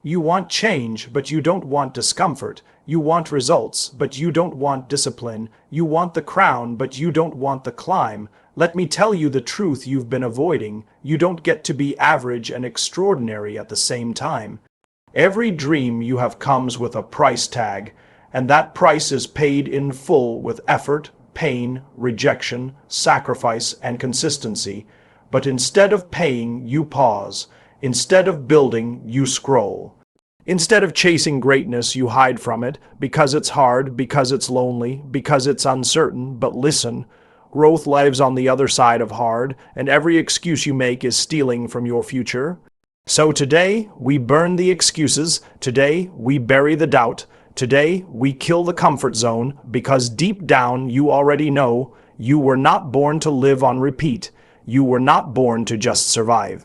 You want change, but you don't want discomfort. You want results, but you don't want discipline. You want the crown, but you don't want the climb. Let me tell you the truth you've been avoiding. You don't get to be average and extraordinary at the same time. Every dream you have comes with a price tag, and that price is paid in full with effort, pain, rejection, sacrifice, and consistency. But instead of paying, you pause. Instead of building, you scroll. Instead of chasing greatness, you hide from it, because it's hard, because it's lonely, because it's uncertain. But listen, growth lives on the other side of hard, and every excuse you make is stealing from your future. So today, we burn the excuses. Today, we bury the doubt. Today, we kill the comfort zone, because deep down, you already know you were not born to live on repeat. You were not born to just survive.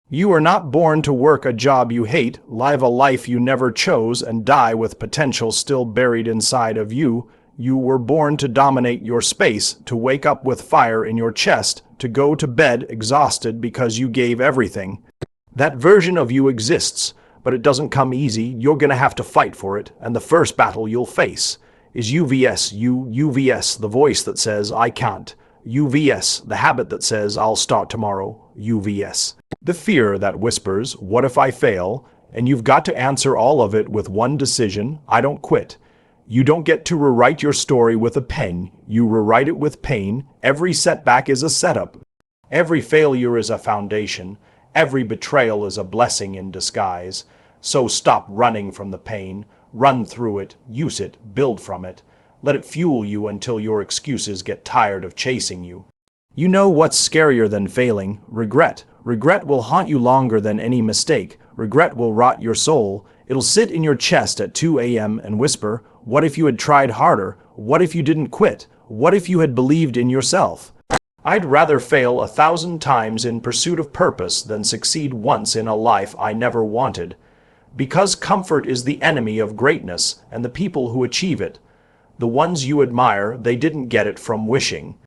You were not born to work a job you hate, live a life you never chose, and die with potential still buried inside of you. You were born to dominate your space, to wake up with fire in your chest, to go to bed exhausted because you gave everything. That version of you exists, but it doesn't come easy. You're gonna have to fight for it, and the first battle you'll face is you vs you vs the voice that says, I can't. You vs the habit that says, I'll start tomorrow. You vs the fear that whispers, what if I fail? And you've got to answer all of it with one decision: I don't quit. You don't get to rewrite your story with a pen. You rewrite it with pain. Every setback is a setup. Every failure is a foundation. Every betrayal is a blessing in disguise. So stop running from the pain. Run through it. Use it. Build from it. Let it fuel you until your excuses get tired of chasing you. You know what's scarier than failing? Regret. Regret will haunt you longer than any mistake. Regret will rot your soul. It'll sit in your chest at 2 a.m. and whisper, what if you had tried harder? What if you didn't quit? What if you had believed in yourself? I'd rather fail 1,000 times in pursuit of purpose than succeed once in a life I never wanted. Because comfort is the enemy of greatness and the people who achieve it. The ones you admire, they didn't get it from wishing.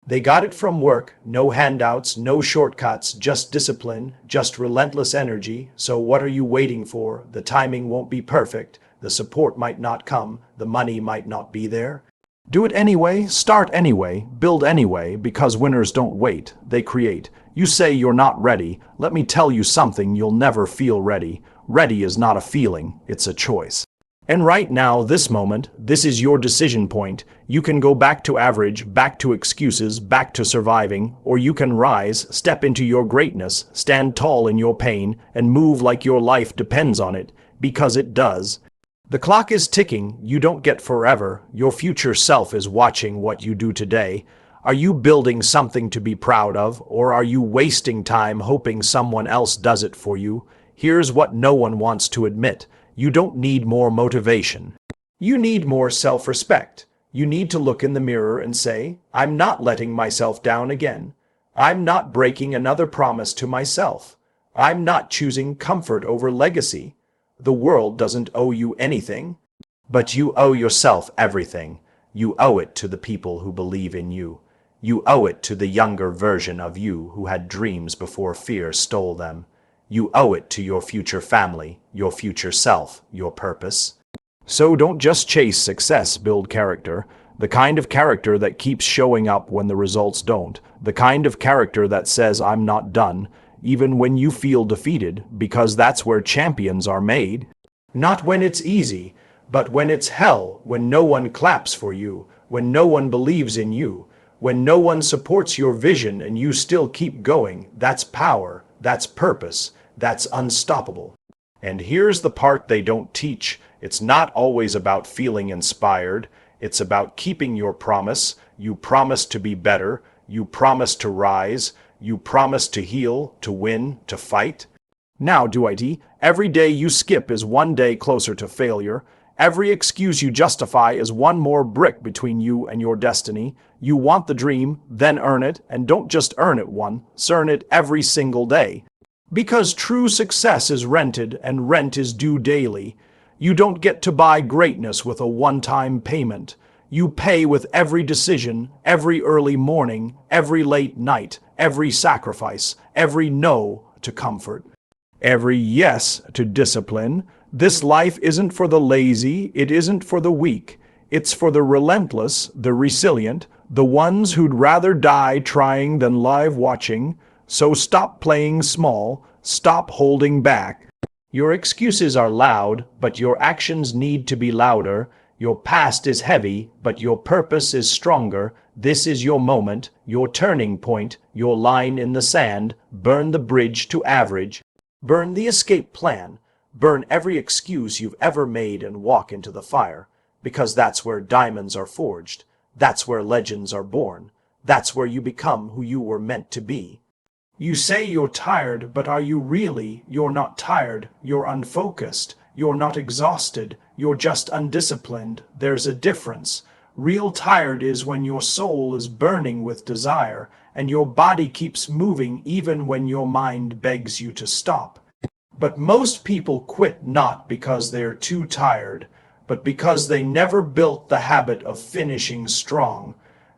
They got it from work, no handouts, no shortcuts, just discipline, just relentless energy. So what are you waiting for? The timing won't be perfect. The support might not come. The money might not be there. Do it anyway, start anyway, build anyway, because winners don't wait, they create. You say you're not ready. Let me tell you something: you'll never feel ready. Ready is not a feeling, it's a choice. And right now, this moment, this is your decision point. You can go back to average, back to excuses, back to surviving, or you can rise, step into your greatness, stand tall in your pain, and move like your life depends on it, because it does. The clock is ticking. You don't get forever. Your future self is watching what you do today. Are you building something to be proud of, or are you wasting time hoping someone else does it for you? Here's what no one wants to admit. You don't need more motivation. You need more self-respect. You need to look in the mirror and say, I'm not letting myself down again. I'm not breaking another promise to myself. I'm not choosing comfort over legacy. The world doesn't owe you anything, but you owe yourself everything. You owe it to the people who believe in you. You owe it to the younger version of you who had dreams before fear stole them. You owe it to your future family, your future self, your purpose. So don't just chase success, build character. The kind of character that keeps showing up when the results don't. The kind of character that says, I'm not done, even when you feel defeated, because that's where champions are made. Not when it's easy, but when it's hell, when no one claps for you, when no one believes in you, when no one supports your vision and you still keep going. That's power, that's purpose, that's unstoppable. And here's the part they don't teach. It's not always about feeling inspired. It's about keeping your promise. You promise to be better. You promise to rise. You promise to heal, to win, to fight. Now, Dwighty, every day you skip is one day closer to failure. Every excuse you justify is one more brick between you and your destiny. You want the dream, then earn it, and don't just earn it once, earn it every single day. Because true success is rented, and rent is due daily. You don't get to buy greatness with a one-time payment. You pay with every decision, every early morning, every late night, every sacrifice, every no to comfort. Every yes to discipline. This life isn't for the lazy, it isn't for the weak. It's for the relentless, the resilient, the ones who'd rather die trying than live watching. So stop playing small, stop holding back. Your excuses are loud, but your actions need to be louder. Your past is heavy, but your purpose is stronger. This is your moment, your turning point, your line in the sand. Burn the bridge to average. Burn the escape plan. Burn every excuse you've ever made and walk into the fire. Because that's where diamonds are forged. That's where legends are born. That's where you become who you were meant to be. You say you're tired, but are you really? You're not tired. You're unfocused. You're not exhausted. You're just undisciplined. There's a difference. Real tired is when your soul is burning with desire, and your body keeps moving even when your mind begs you to stop. But most people quit not because they're too tired, but because they never built the habit of finishing strong.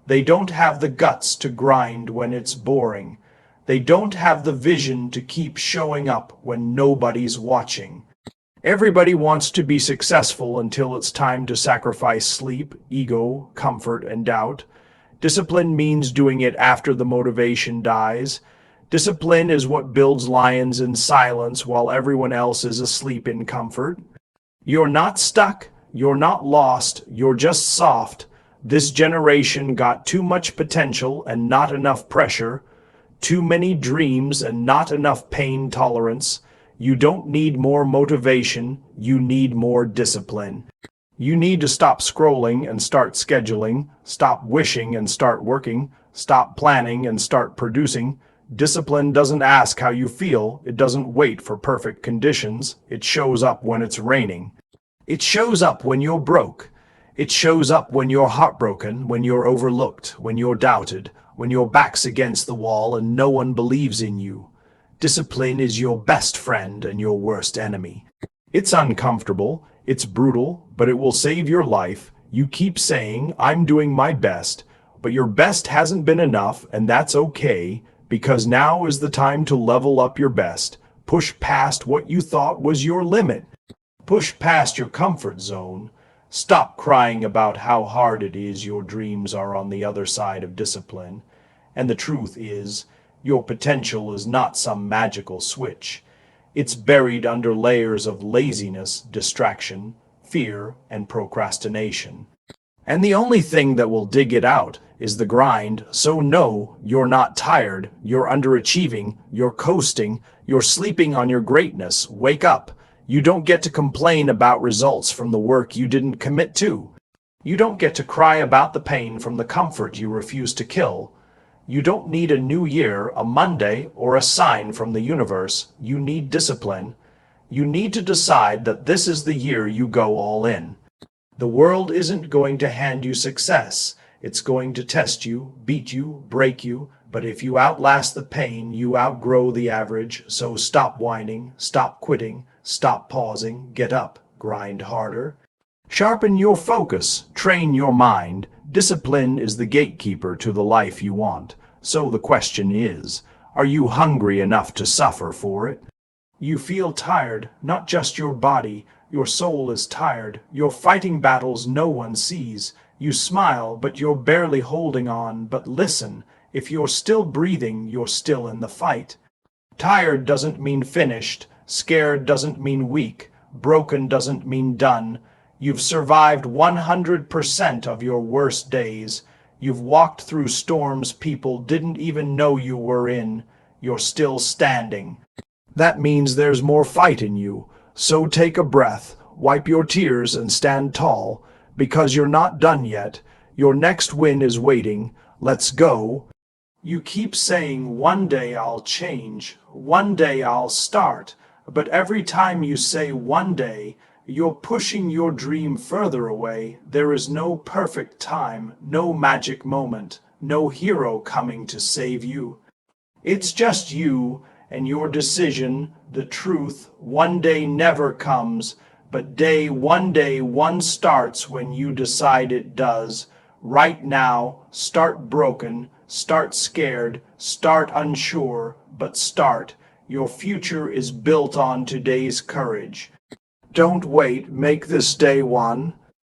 They don't have the guts to grind when it's boring. They don't have the vision to keep showing up when nobody's watching. Everybody wants to be successful until it's time to sacrifice sleep, ego, comfort, and doubt. Discipline means doing it after the motivation dies. Discipline is what builds lions in silence while everyone else is asleep in comfort. You're not stuck. You're not lost. You're just soft. This generation got too much potential and not enough pressure. Too many dreams and not enough pain tolerance. You don't need more motivation. You need more discipline. You need to stop scrolling and start scheduling. Stop wishing and start working. Stop planning and start producing. Discipline doesn't ask how you feel. It doesn't wait for perfect conditions. It shows up when it's raining. It shows up when you're broke. It shows up when you're heartbroken, when you're overlooked, when you're doubted, when your back's against the wall and no one believes in you. Discipline is your best friend and your worst enemy. It's uncomfortable, it's brutal, but it will save your life. You keep saying, I'm doing my best, but your best hasn't been enough, and that's okay, because now is the time to level up your best. Push past what you thought was your limit. Push past your comfort zone. Stop crying about how hard it is. Your dreams are on the other side of discipline. And the truth is, your potential is not some magical switch. It's buried under layers of laziness, distraction, fear, and procrastination. And the only thing that will dig it out is the grind. So no, you're not tired. You're underachieving. You're coasting. You're sleeping on your greatness. Wake up. You don't get to complain about results from the work you didn't commit to. You don't get to cry about the pain from the comfort you refuse to kill. You don't need a new year, a Monday, or a sign from the universe. You need discipline. You need to decide that this is the year you go all in. The world isn't going to hand you success. It's going to test you, beat you, break you. But if you outlast the pain, you outgrow the average. So stop whining, stop quitting, stop pausing, get up, grind harder. Sharpen your focus, train your mind. Discipline is the gatekeeper to the life you want. So the question is, are you hungry enough to suffer for it? You feel tired, not just your body. Your soul is tired. You're fighting battles no one sees. You smile, but you're barely holding on. But listen, if you're still breathing, you're still in the fight. Tired doesn't mean finished. Scared doesn't mean weak. Broken doesn't mean done. You've survived 100% of your worst days. You've walked through storms people didn't even know you were in. You're still standing. That means there's more fight in you. So take a breath, wipe your tears, and stand tall. Because you're not done yet. Your next win is waiting. Let's go. You keep saying, one day I'll change. One day I'll start. But every time you say one day, you're pushing your dream further away. There is no perfect time, no magic moment, no hero coming to save you. It's just you and your decision, the truth. One day never comes, but one day one starts when you decide it does. Right now, start broken, start scared, start unsure, but start. Your future is built on today's courage. Don't wait, make this day one.